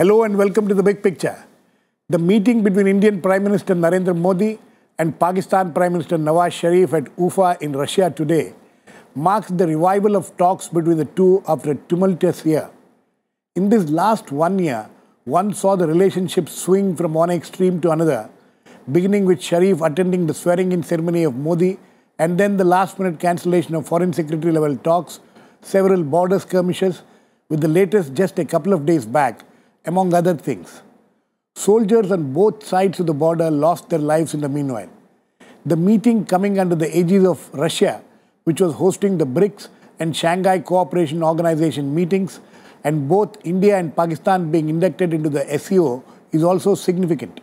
Hello and welcome to The Big Picture. The meeting between Indian Prime Minister Narendra Modi and Pakistan Prime Minister Nawaz Sharif at Ufa in Russia today marks the revival of talks between the two after a tumultuous year. In this last 1 year, one saw the relationship swing from one extreme to another, beginning with Sharif attending the swearing-in ceremony of Modi and then the last-minute cancellation of Foreign Secretary-level talks, several border skirmishes, with the latest just a couple of days back, among other things. Soldiers on both sides of the border lost their lives in the meanwhile. The meeting coming under the aegis of Russia, which was hosting the BRICS and Shanghai Cooperation Organization meetings, and both India and Pakistan being inducted into the SCO, is also significant.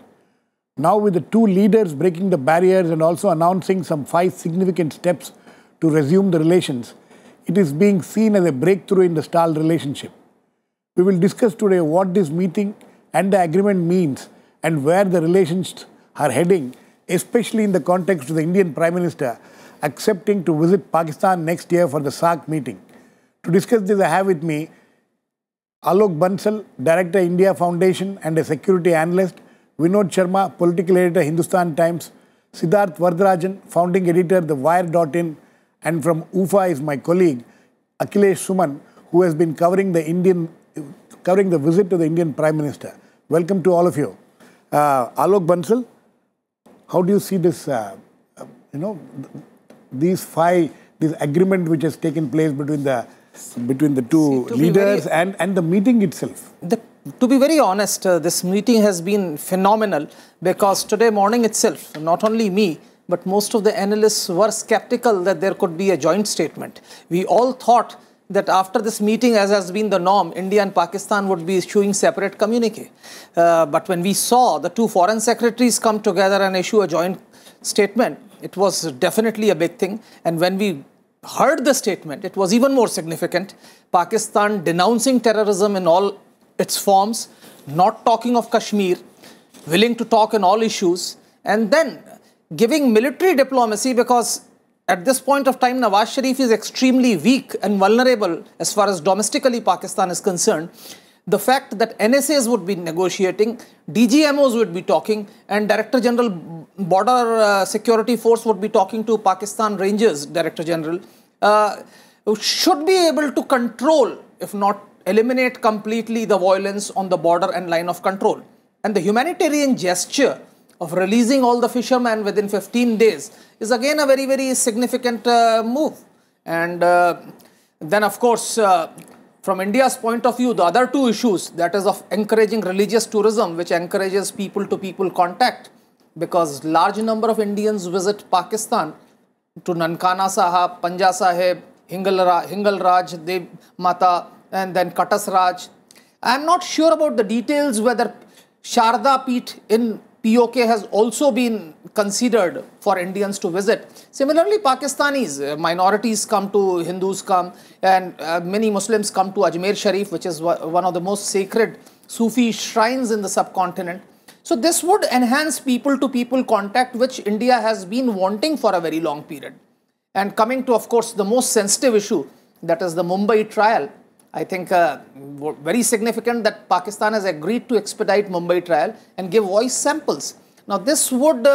Now, with the two leaders breaking the barriers and also announcing some 5 significant steps to resume the relations, it is being seen as a breakthrough in the stalled relationship. We will discuss today what this meeting and the agreement means and where the relations are heading, especially in the context of the Indian Prime Minister accepting to visit Pakistan next year for the SAARC meeting. To discuss this, I have with me Alok Bansal, Director, India Foundation and a security analyst; Vinod Sharma, political editor, Hindustan Times; Siddharth Vardarajan, founding editor, The Wire.in; and from Ufa is my colleague Akhilesh Suman, who has been covering the visit to the Indian Prime Minister. Welcome to all of you. Alok Bansal, how do you see this, this agreement which has taken place between the two leaders and the meeting itself? To be very honest, this meeting has been phenomenal, because today morning itself, not only me, but most of the analysts were skeptical that there could be a joint statement. We all thought that after this meeting, as has been the norm, India and Pakistan would be issuing separate communique. But when we saw the two foreign secretaries come together and issue a joint statement, it was definitely a big thing. And when we heard the statement, it was even more significant. Pakistan denouncing terrorism in all its forms, not talking of Kashmir, willing to talk on all issues, and then giving military diplomacy, because at this point of time, Nawaz Sharif is extremely weak and vulnerable as far as domestically Pakistan is concerned. The fact that NSAs would be negotiating, DGMOs would be talking, and Director General Border Security Force would be talking to Pakistan Rangers Director General, should be able to control, if not eliminate completely, the violence on the border and line of control. And the humanitarian gesture of releasing all the fishermen within 15 days is again a very, very significant move. And then, of course, from India's point of view, the other two issues, that is of encouraging religious tourism, which encourages people-to-people contact, because large number of Indians visit Pakistan to Nankana Sahib, Panja Sahib, Hingal Raj, Dev Mata, and then Katas Raj. I am not sure about the details whether Sharda Peeth in POK has also been considered for Indians to visit. Similarly, Pakistanis, minorities come to, Hindus come, and many Muslims come to Ajmer Sharif, which is one of the most sacred Sufi shrines in the subcontinent. So this would enhance people-to-people contact, which India has been wanting for a very long period. And coming to, of course, the most sensitive issue, that is the Mumbai trial, I think very significant that Pakistan has agreed to expedite Mumbai trial and give voice samples. Now, this would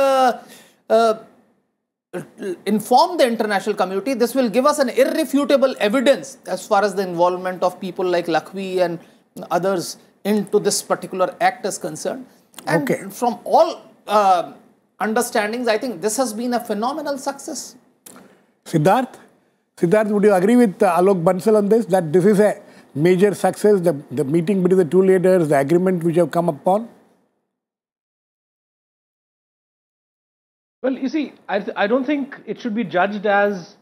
inform the international community. This will give us an irrefutable evidence as far as the involvement of people like Lakhvi and others into this particular act is concerned. And from all understandings, I think this has been a phenomenal success. Siddharth, would you agree with Alok Bansal on this, that this is a major success, the meeting between the two leaders, the agreement which have come upon? Well, you see, I don't think it should be judged as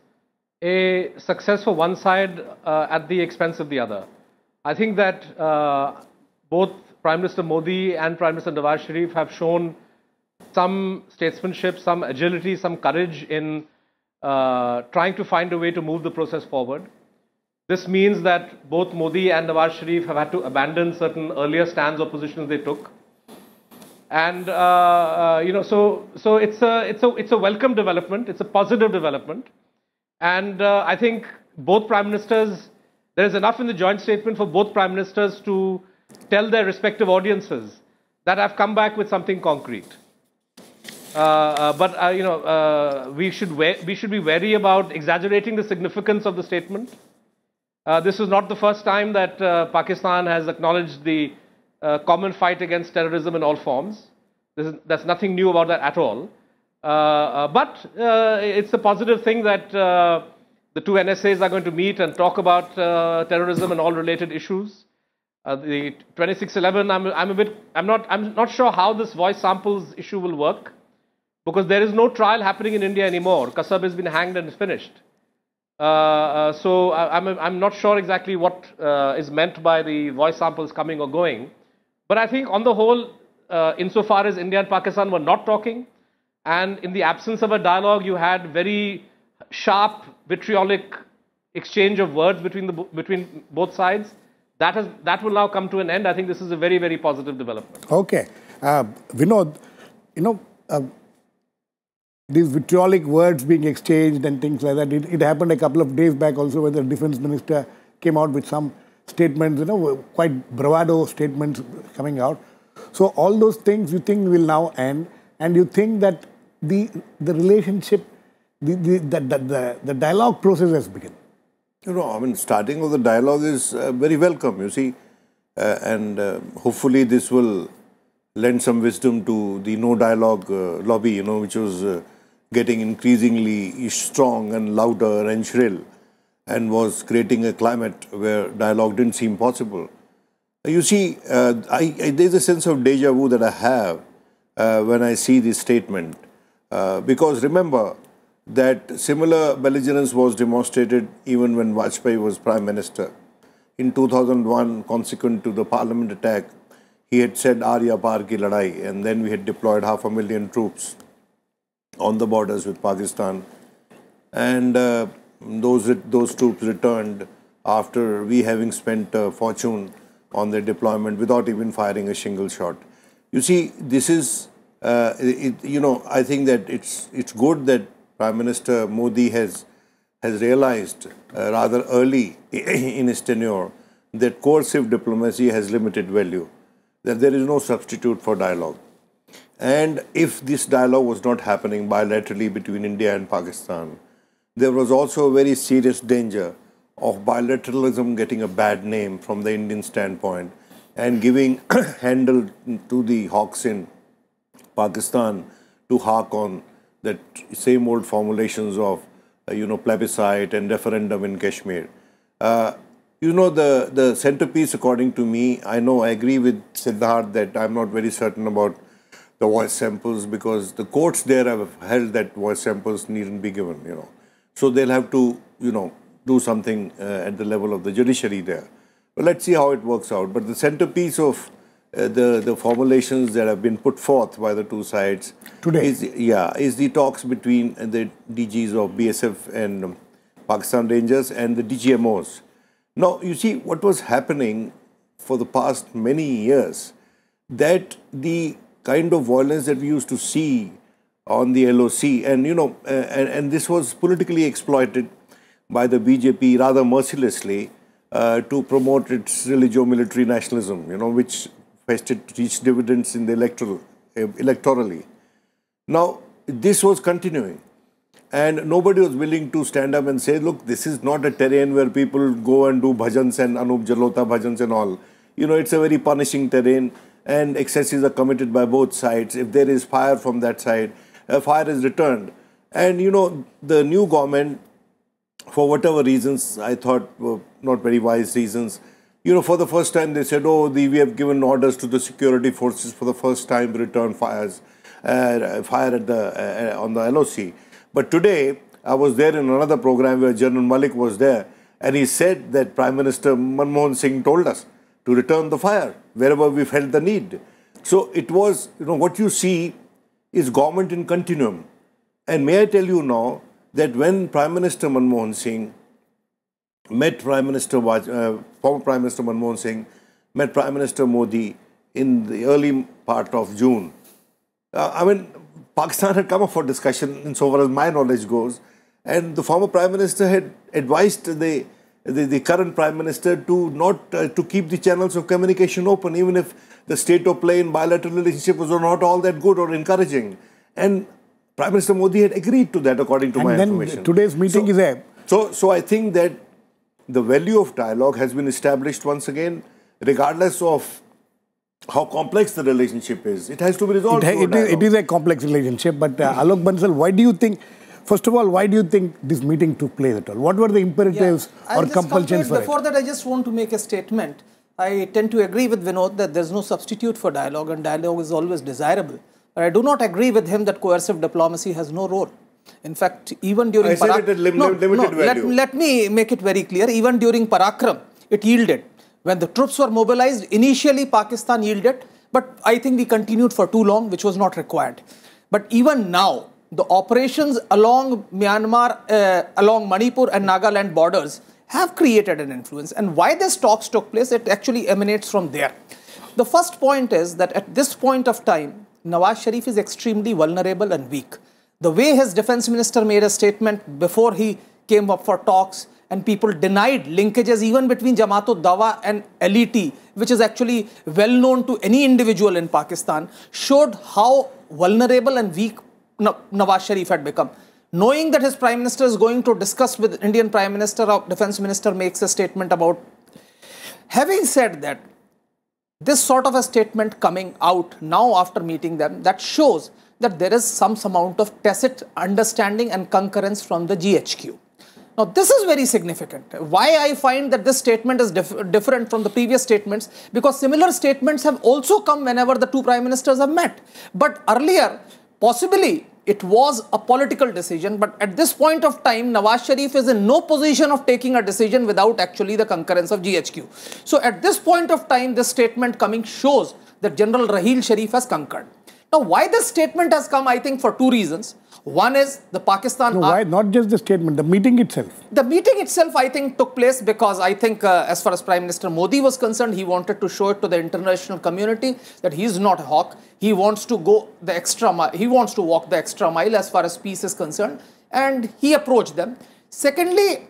a success for one side at the expense of the other. I think that both Prime Minister Modi and Prime Minister Nawaz Sharif have shown some statesmanship, some agility, some courage in trying to find a way to move the process forward. This means that both Modi and Nawaz Sharif have had to abandon certain earlier stands or positions they took. And, so it's a welcome development. It's a positive development. And I think both Prime Ministers, there is enough in the joint statement for both Prime Ministers to tell their respective audiences that I've come back with something concrete. We should be wary about exaggerating the significance of the statement. This is not the first time that Pakistan has acknowledged the common fight against terrorism in all forms. That's nothing new about that at all. But it's a positive thing that the two NSAs are going to meet and talk about terrorism and all related issues. The 2611, I'm not sure how this voice samples issue will work, because there is no trial happening in India anymore. Kasab has been hanged and finished. So I'm not sure exactly what is meant by the voice samples coming or going. But I think on the whole, insofar as India and Pakistan were not talking, and in the absence of a dialogue, you had very sharp, vitriolic exchange of words between both sides. That will now come to an end. I think this is a very, very positive development. Okay. Vinod, these vitriolic words being exchanged and things like that, it happened a couple of days back also when the defense minister came out with some statements, quite bravado statements coming out. So all those things you think will now end, and you think that the relationship, the dialogue process has begun? Starting of the dialogue is very welcome, you see, and hopefully this will lend some wisdom to the no dialogue lobby, which was getting increasingly strong and louder and shrill, and was creating a climate where dialogue didn't seem possible. You see, there's a sense of deja vu that I have when I see this statement, because remember that similar belligerence was demonstrated even when Vajpayee was Prime Minister. In 2001, consequent to the Parliament attack, he had said Arya Par ki ladai, and then we had deployed 500,000 troops on the borders with Pakistan, and those troops returned after we having spent a fortune on their deployment without even firing a single shot. You see, this is, I think that it's good that Prime Minister Modi has realized rather early in his tenure that coercive diplomacy has limited value, that there is no substitute for dialogue. And if this dialogue was not happening bilaterally between India and Pakistan, there was also a very serious danger of bilateralism getting a bad name from the Indian standpoint and giving handle to the hawks in Pakistan to hark on that same old formulations of, plebiscite and referendum in Kashmir. The centerpiece, according to me, I agree with Siddharth that I'm not very certain about the voice samples, because the courts there have held that voice samples needn't be given, So they'll have to, do something at the level of the judiciary there. But let's see how it works out. But the centerpiece of the formulations that have been put forth by the two sides today is the talks between the DGs of BSF and Pakistan Rangers and the DGMOs. Now, you see what was happening for the past many years, that the kind of violence that we used to see on the LOC, and and this was politically exploited by the BJP rather mercilessly to promote its religio-military nationalism, which reached dividends in the electorally. Now, this was continuing, and nobody was willing to stand up and say, look, this is not a terrain where people go and do bhajans and Anup Jalota bhajans and all. It's a very punishing terrain, and excesses are committed by both sides. If there is fire from that side, fire is returned. And, the new government, for whatever reasons, I thought were not very wise reasons, for the first time they said, we have given orders to the security forces for the first time to return fire on the LOC. But today, I was there in another program where General Malik was there, and he said that Prime Minister Manmohan Singh told us to return the fire wherever we felt the need. So it was, what you see is government in continuum. And may I tell you now that when Prime Minister Manmohan Singh met former Prime Minister Manmohan Singh, met Prime Minister Modi in the early part of June, Pakistan had come up for discussion insofar as my knowledge goes, and the former Prime Minister had advised the the current Prime Minister to not to keep the channels of communication open, even if the state of play in bilateral relationship was not all that good or encouraging. And Prime Minister Modi had agreed to that, according to my information. Today's meeting is a... So I think that the value of dialogue has been established once again, regardless of how complex the relationship is. It has to be resolved. It is a complex relationship, but Alok Bansal, why do you think, first of all, why do you think this meeting took place at all? What were the imperatives or compulsions for it? Before that, I just want to make a statement. I tend to agree with Vinod that there's no substitute for dialogue, and dialogue is always desirable. But I do not agree with him that coercive diplomacy has no role. In fact, even during let me make it very clear. Even during Parakram, it yielded. When the troops were mobilized, initially Pakistan yielded, but I think we continued for too long, which was not required. But even now, the operations along Myanmar, along Manipur and Nagaland borders have created an influence. And why these talks took place, it actually emanates from there. The first point is that at this point of time, Nawaz Sharif is extremely vulnerable and weak. The way his defense minister made a statement before he came up for talks, and people denied linkages even between Jamaat-ud-Dawa and LET, which is actually well known to any individual in Pakistan, showed how vulnerable and weak Nawaz Sharif had become. Knowing that his Prime Minister is going to discuss with Indian Prime Minister, or Defense Minister makes a statement about. Having said that, this sort of a statement coming out now after meeting them, that shows that there is some amount of tacit understanding and concurrence from the GHQ. Now, this is very significant. Why I find that this statement is different from the previous statements? Because similar statements have also come whenever the two Prime Ministers have met. But earlier, possibly, it was a political decision. But at this point of time, Nawaz Sharif is in no position of taking a decision without actually the concurrence of GHQ. So at this point of time, this statement coming shows that General Raheel Sharif has concurred. Now, why this statement has come, I think, for two reasons. One is the Pakistan... No, why? Not just the statement, the meeting itself. The meeting itself, I think, took place because I think as far as Prime Minister Modi was concerned, he wanted to show it to the international community that he is not a hawk. He wants to go the extra mile. He wants to walk the extra mile as far as peace is concerned. And he approached them. Secondly,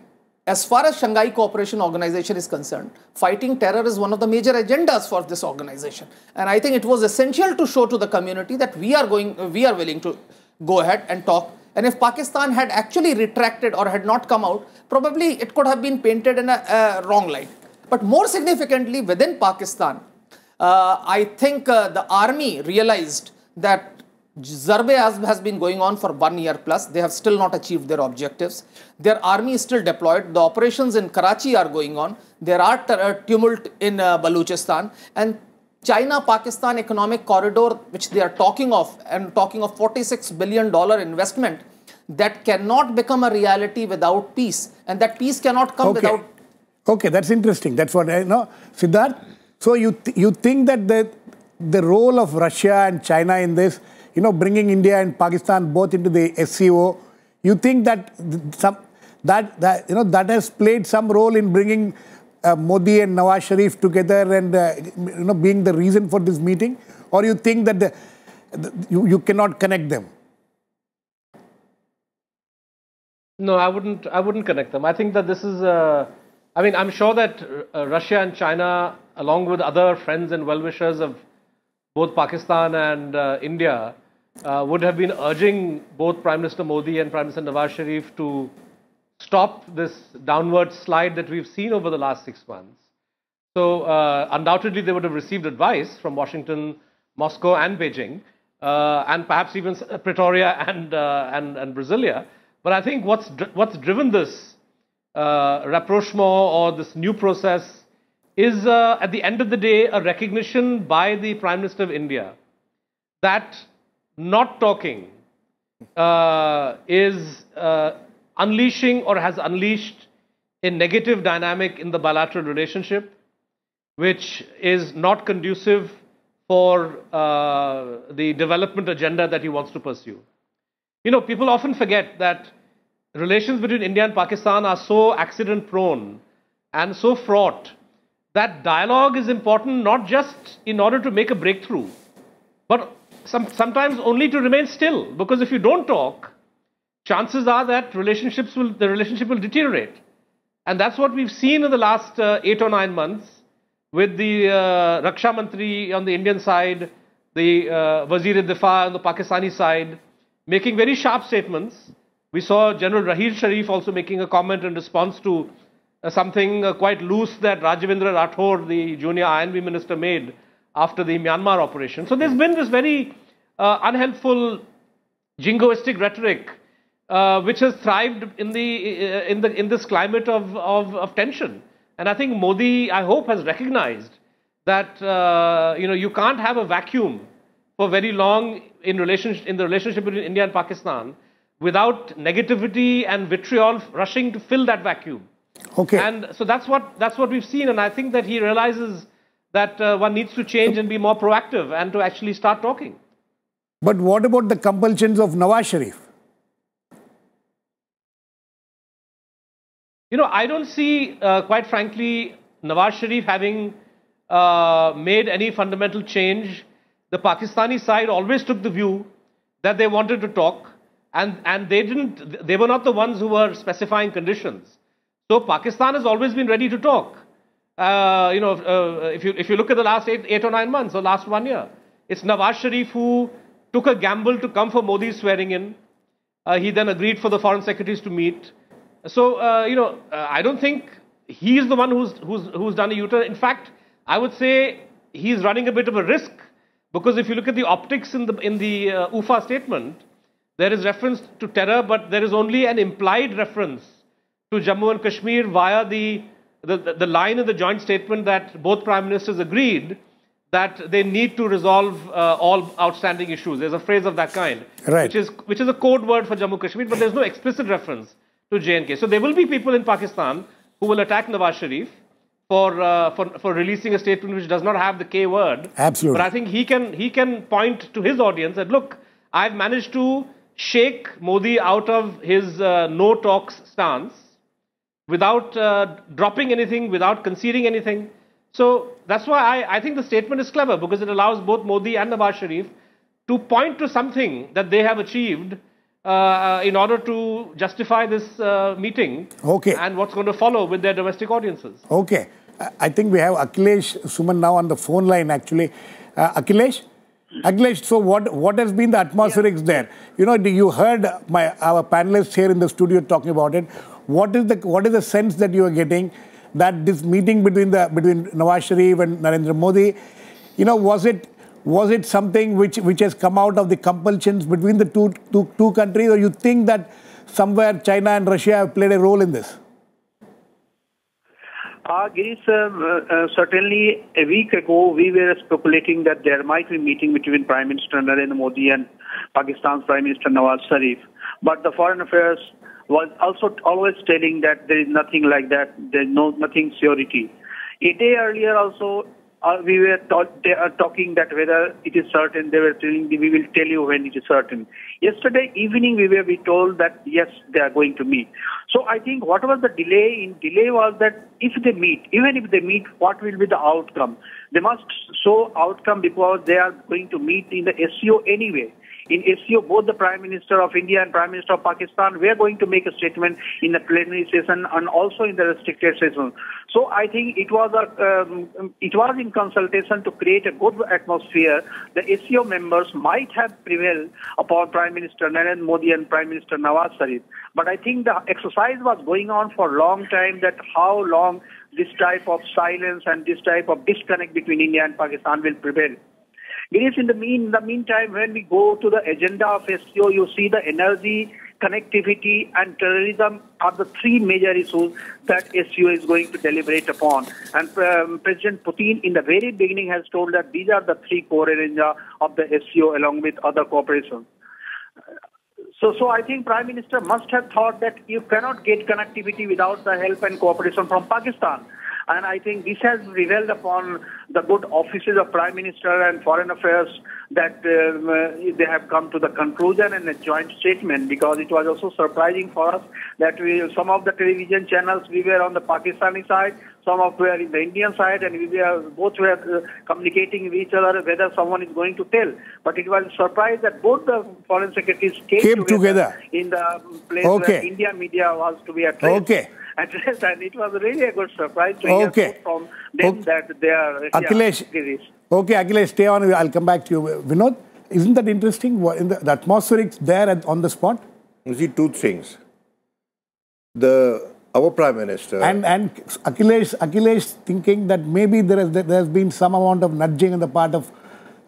as far as Shanghai Cooperation Organization is concerned, fighting terror is one of the major agendas for this organization. And I think it was essential to show to the community that we are willing to go ahead and talk. And if Pakistan had actually retracted or had not come out, probably it could have been painted in a wrong light. But more significantly, within Pakistan, I think the army realized that Zarbe has been going on for 1 year plus. They have still not achieved their objectives. Their army is still deployed. The operations in Karachi are going on. There are tumult in Baluchistan. And China-Pakistan economic corridor, which they are talking of, and talking of $46 billion investment, that cannot become a reality without peace. And that peace cannot come without... Okay, that's interesting. That's what I know. Siddharth, so you think that the role of Russia and China in this, bringing India and Pakistan both into the SCO, you think that that has played some role in bringing Modi and Nawaz Sharif together and being the reason for this meeting, or you think that you cannot connect them? No, I wouldn't connect them. I think that this is. I mean, I'm sure that Russia and China, along with other friends and well-wishers of both Pakistan and India, would have been urging both Prime Minister Modi and Prime Minister Nawaz Sharif to stop this downward slide that we've seen over the last 6 months. So undoubtedly they would have received advice from Washington, Moscow and Beijing, and perhaps even Pretoria and Brasilia. But I think what's driven this rapprochement or this new process is at the end of the day a recognition by the Prime Minister of India that not talking is unleashing or has unleashed a negative dynamic in the bilateral relationship, which is not conducive for the development agenda that he wants to pursue. People often forget that relations between India and Pakistan are so accident-prone and so fraught that dialogue is important not just in order to make a breakthrough, but sometimes only to remain still. Because if you don't talk, chances are that the relationship will deteriorate. And that's what we've seen in the last 8 or 9 months with the Raksha Mantri on the Indian side, the Wazir-e-Difa on the Pakistani side, making very sharp statements. We saw General Raheel Sharif also making a comment in response to something quite loose that Rajavindra Rathore, the junior INB minister, made after the Myanmar operation. So there's been this very unhelpful jingoistic rhetoric which has thrived in this climate of tension. And I think Modi, I hope, has recognized that you can't have a vacuum for very long in the relationship between India and Pakistan without negativity and vitriol rushing to fill that vacuum. Okay. And so that's what we've seen, and I think that he realizes that one needs to change and be more proactive and to actually start talking. But what about the compulsions of Nawaz Sharif? I don't see, quite frankly, Nawaz Sharif having made any fundamental change. The Pakistani side always took the view that they wanted to talk, and they were not the ones who were specifying conditions. So Pakistan has always been ready to talk. If you look at the last 8 or 9 months, or last 1 year, it's Nawaz Sharif who took a gamble to come for Modi's swearing in. He then agreed for the foreign secretaries to meet. So, I don't think he's the one who's done a U-turn. In fact, I would say he's running a bit of a risk, because if you look at the optics in the UFA statement, there is reference to terror, but there is only an implied reference to Jammu and Kashmir via the line in the joint statement that both Prime Ministers agreed that they need to resolve all outstanding issues. There's a phrase of that kind, right, which is a code word for Jammu and Kashmir, but there's no explicit reference to J&K. So there will be people in Pakistan who will attack Nawaz Sharif for releasing a statement which does not have the K word. Absolutely. But I think he can point to his audience and look, I've managed to shake Modi out of his no talks stance without dropping anything, without conceding anything. So that's why I think the statement is clever, because it allows both Modi and Nawaz Sharif to point to something that they have achieved in order to justify this meeting, okay, and what's going to follow with their domestic audiences. Okay. I think we have Akhilesh Suman now on the phone line, actually. Akhilesh, so what has been the atmospherics there? You heard our panelists here in the studio talking about it. What is the sense that you are getting that this meeting between Nawaz Sharif and Narendra Modi, was it something which has come out of the compulsions between the two countries, or you think that somewhere China and Russia have played a role in this? Girish, certainly a week ago we were speculating that there might be a meeting between Prime Minister Narendra Modi and Pakistan's Prime Minister Nawaz Sharif. But the Foreign Affairs was also always telling that there is nothing like that, there is nothing surety. A day earlier also, we were talking that whether it is certain. They were telling we will tell you when it is certain. Yesterday evening we were told that yes, they are going to meet. So I think what was the delay? Delay was that if they meet, even if they meet, what will be the outcome? They must show outcome, because they are going to meet in the SCO anyway. In SCO, both the Prime Minister of India and Prime Minister of Pakistan were going to make a statement in the plenary session and also in the restricted session. So I think it was in consultation to create a good atmosphere. The SCO members might have prevailed upon Prime Minister Narendra Modi and Prime Minister Nawaz Sharif. But I think the exercise was going on for a long time, that how long this type of silence and this type of disconnect between India and Pakistan will prevail. Girish, in the meantime, when we go to the agenda of SCO, you see the energy, connectivity and terrorism are the three major issues that SCO is going to deliberate upon. And President Putin in the very beginning has told that these are the three core agenda of the SCO along with other cooperations. So I think Prime Minister must have thought that you cannot get connectivity without the help and cooperation from Pakistan. And I think this has revealed upon the good offices of Prime Minister and Foreign Affairs that they have come to the conclusion and a joint statement, because it was also surprising for us that some of the television channels, we were on the Pakistani side, some of were in the Indian side, and both were communicating with each other whether someone is going to tell. But it was a surprise that both the foreign secretaries came together in the place where Indian media was to be addressed. Okay. address, and it was really a good surprise to hear from them that they are... Akhilesh, okay, Akhilesh, stay on. I'll come back to you. Vinod, isn't that interesting? In the atmospherics there on the spot? You see, two things. Our Prime Minister... And Akhilesh thinking that maybe there has been some amount of nudging on the part of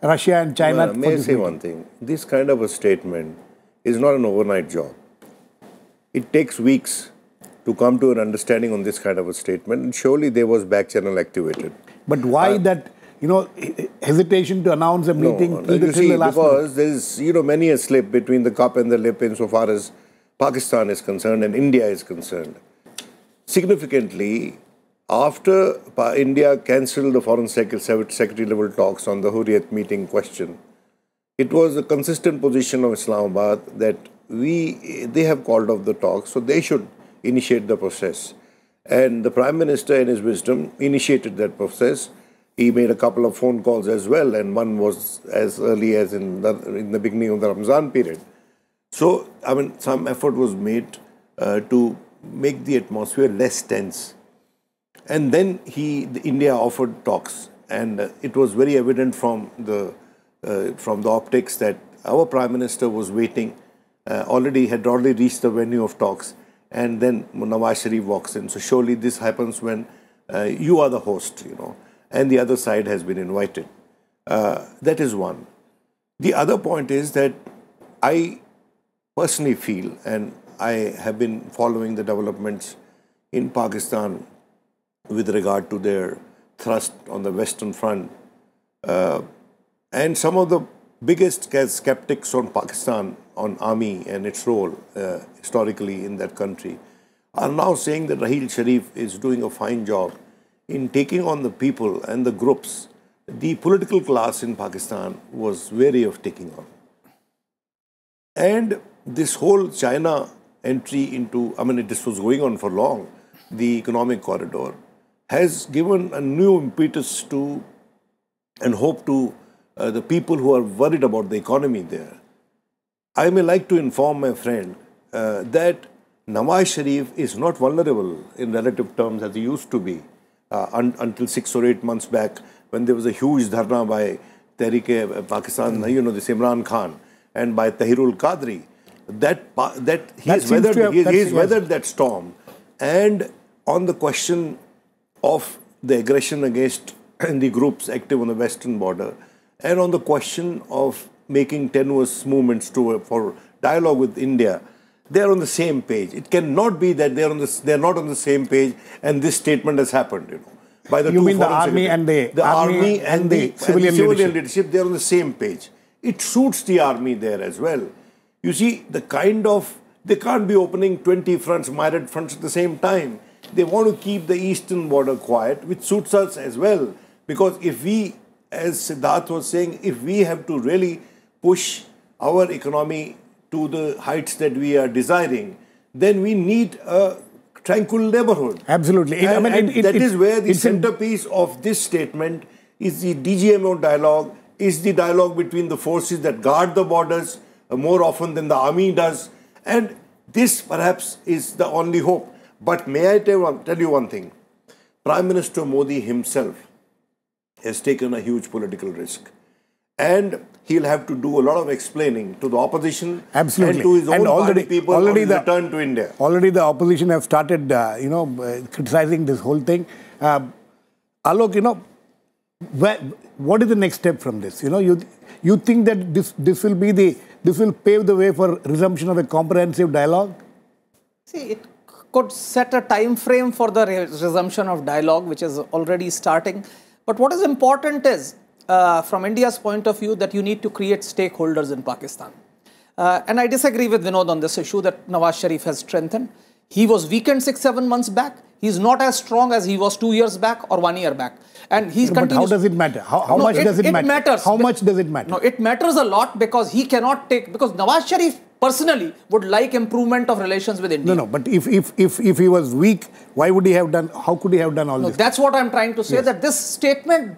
Russia and China. May I say one thing? This kind of a statement is not an overnight job. It takes weeks to come to an understanding on this kind of a statement. And surely there was back channel activated. But why that, hesitation to announce a meeting? Because there is, many a slip between the cup and the lip insofar as Pakistan is concerned and India is concerned. Significantly, after India cancelled the Foreign Secretary level talks on the Hurriyat meeting question, it was a consistent position of Islamabad that they have called off the talks, so they should initiate the process. And the Prime Minister, in his wisdom, initiated that process. He made a couple of phone calls as well, and one was as early as in the beginning of the Ramzan period. So, some effort was made to make the atmosphere less tense. And then India offered talks, and it was very evident from the optics that our Prime Minister was waiting, had already reached the venue of talks, and then Nawaz Sharif walks in. So surely this happens when you are the host, and the other side has been invited. That is one. The other point is that I personally feel, and I have been following the developments in Pakistan with regard to their thrust on the Western Front, and some of the biggest skeptics on Pakistan, on army and its role historically in that country, are now saying that Raheel Sharif is doing a fine job in taking on the people and the groups the political class in Pakistan was wary of taking on. And this whole China entry into, this was going on for long, the economic corridor, has given a new impetus to and hope to the people who are worried about the economy there. I may like to inform my friend that Nawaz Sharif is not vulnerable in relative terms as he used to be until 6 or 8 months back, when there was a huge dharna by Tehreek-e-Pakistan, this Imran Khan, and by Tahirul Qadri. He's weathered that storm. And on the question of the aggression against the groups active on the western border, and on the question of making tenuous movements for dialogue with India, they are on the same page. It cannot be that they are not on the same page, and this statement has happened. By the army and the civilian leadership, they are on the same page. It suits the army there as well. You see, they can't be opening 20 fronts, myriad fronts at the same time. They want to keep the eastern border quiet, which suits us as well. Because if we, as Siddharth was saying, if we have to really push our economy to the heights that we are desiring, then we need a tranquil neighborhood. Absolutely. And that is where the centerpiece of this statement is the DGMO dialogue, is the dialogue between the forces that guard the borders more often than the army does. And this perhaps is the only hope. But may I tell you one thing? Prime Minister Modi himself has taken a huge political risk. And he'll have to do a lot of explaining to the opposition and to his own party people on his return to India. Already the opposition have started, criticizing this whole thing. Alok, what is the next step from this? You think that this will pave the way for resumption of a comprehensive dialogue? See, it could set a time frame for the resumption of dialogue, which is already starting. But what is important is, from India's point of view, that you need to create stakeholders in Pakistan. And I disagree with Vinod on this issue that Nawaz Sharif has strengthened. He was weakened 6-7 months back. He's not as strong as he was 2 years back or 1 year back. And he's continues. But how does it matter? How much does it matter? It matters. How much does it matter? No, it matters a lot because he cannot take, because Nawaz Sharif personally would like improvement of relations with India. No, but if he was weak, why would he have done, how could he have done all this? That's what I'm trying to say, that this statement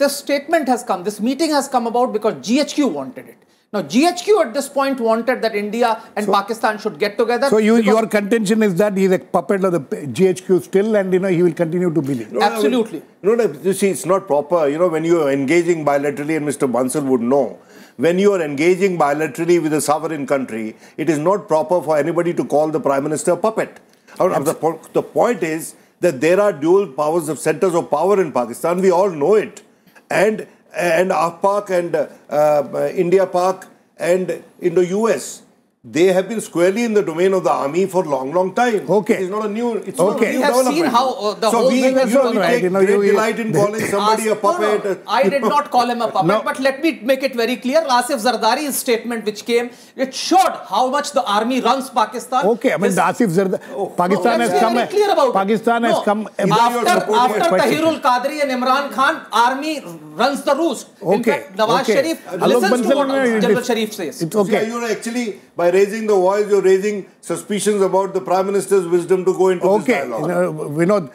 has come, this meeting has come about because GHQ wanted it. Now, GHQ at this point wanted that India and Pakistan should get together. So your contention is that he's a puppet of the GHQ still, and he will continue to believe. No, absolutely. You see, it's not proper. When you are engaging bilaterally, and Mr. Bansal would know, when you are engaging bilaterally with a sovereign country, it is not proper for anybody to call the Prime Minister a puppet. The point is that there are dual powers of centers of power in Pakistan. We all know it. And Pak and India-Pak and Indo-US, they have been squarely in the domain of the army for long time. Okay. It's not a new, we have seen how the whole thing has gone. Take great delight in calling somebody a puppet. No, I did not call him a puppet, but let me make it very clear. Asif Zardari's statement which came, it showed how much the army runs Pakistan. Okay, I mean, Asif Zardari, Pakistan has come. Clear about Pakistan has come. After Tahirul Qadri and Imran Khan, army runs the roost. In fact, Nawaz Sharif listens to what General Sharif says. It's okay. You're actually, by raising the voice, you're raising suspicions about the Prime Minister's wisdom to go into this dialogue. Vinod,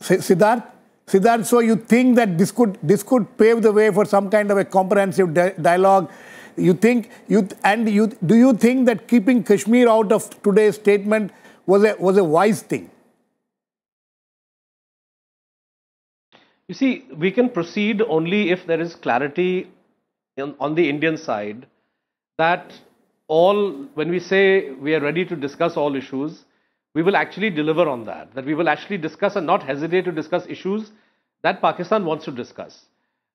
Siddharth, so you think that this could pave the way for some kind of a comprehensive dialogue? Do you think that keeping Kashmir out of today's statement was a wise thing? You see, we can proceed only if there is clarity on the Indian side that when we say we are ready to discuss all issues, we will actually deliver on that. That we will actually discuss and not hesitate to discuss issues that Pakistan wants to discuss.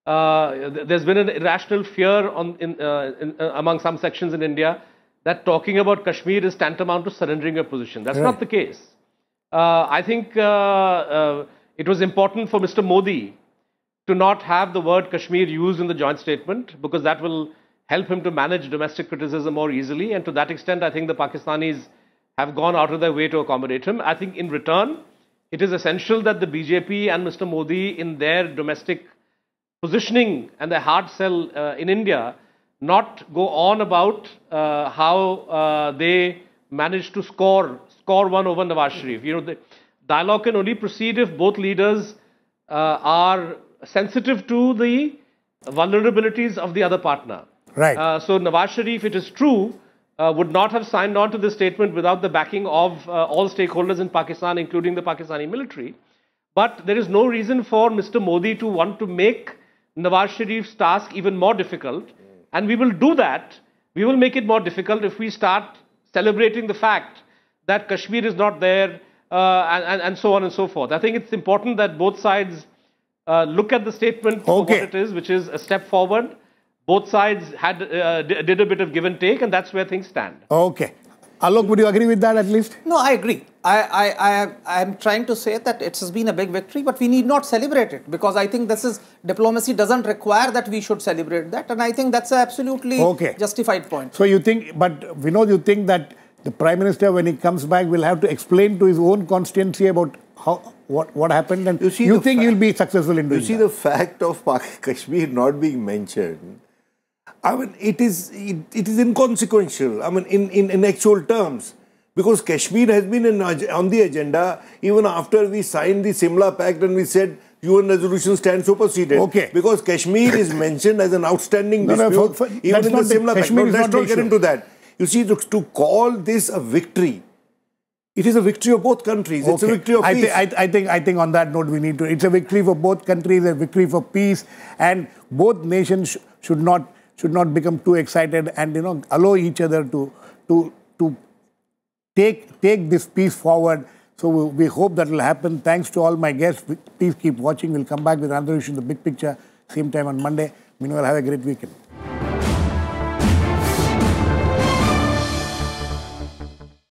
There's been an irrational fear among some sections in India that talking about Kashmir is tantamount to surrendering a position. That's not the case. I think it was important for Mr. Modi to not have the word Kashmir used in the joint statement because that will help him to manage domestic criticism more easily. And to that extent, I think the Pakistanis have gone out of their way to accommodate him. I think in return, it is essential that the BJP and Mr. Modi in their domestic positioning and their hard sell in India not go on about how they managed to score one over Nawaz Sharif. The dialogue can only proceed if both leaders are sensitive to the vulnerabilities of the other partner. Right. So Nawaz Sharif, it is true, would not have signed on to this statement without the backing of all stakeholders in Pakistan, including the Pakistani military. But there is no reason for Mr. Modi to want to make Nawaz Sharif's task even more difficult. And we will do that. We will make it more difficult if we start celebrating the fact that Kashmir is not there and so on and so forth. I think it's important that both sides look at the statement for what it is, which is a step forward. Both sides did a bit of give and take, and that's where things stand. Okay. Alok, would you agree with that at least? No, I agree. I'm trying to say that it has been a big victory, but we need not celebrate it because I think diplomacy doesn't require that we should celebrate that, and I think that's an absolutely justified point. So you think, but Vinod, you think that the Prime Minister, when he comes back, will have to explain to his own constituency about what happened, and you think he'll be successful in doing that? You see, the fact of Kashmir not being mentioned, I mean, it is inconsequential. I mean, in actual terms, because Kashmir has been on the agenda even after we signed the Simla Pact and we said UN resolution stands superseded. Okay. Because Kashmir is mentioned as an outstanding dispute even in the Simla Pact. Let's not get into that. You see, to call this a victory, it is a victory of both countries. It's a victory of peace. I think on that note, we need to. It's a victory for both countries, a victory for peace, and both nations should not become too excited and allow each other to take this peace forward. So we hope that will happen. Thanks to all my guests. Please keep watching. We'll come back with another issue in the big picture same time on Monday. Meanwhile, have a great weekend.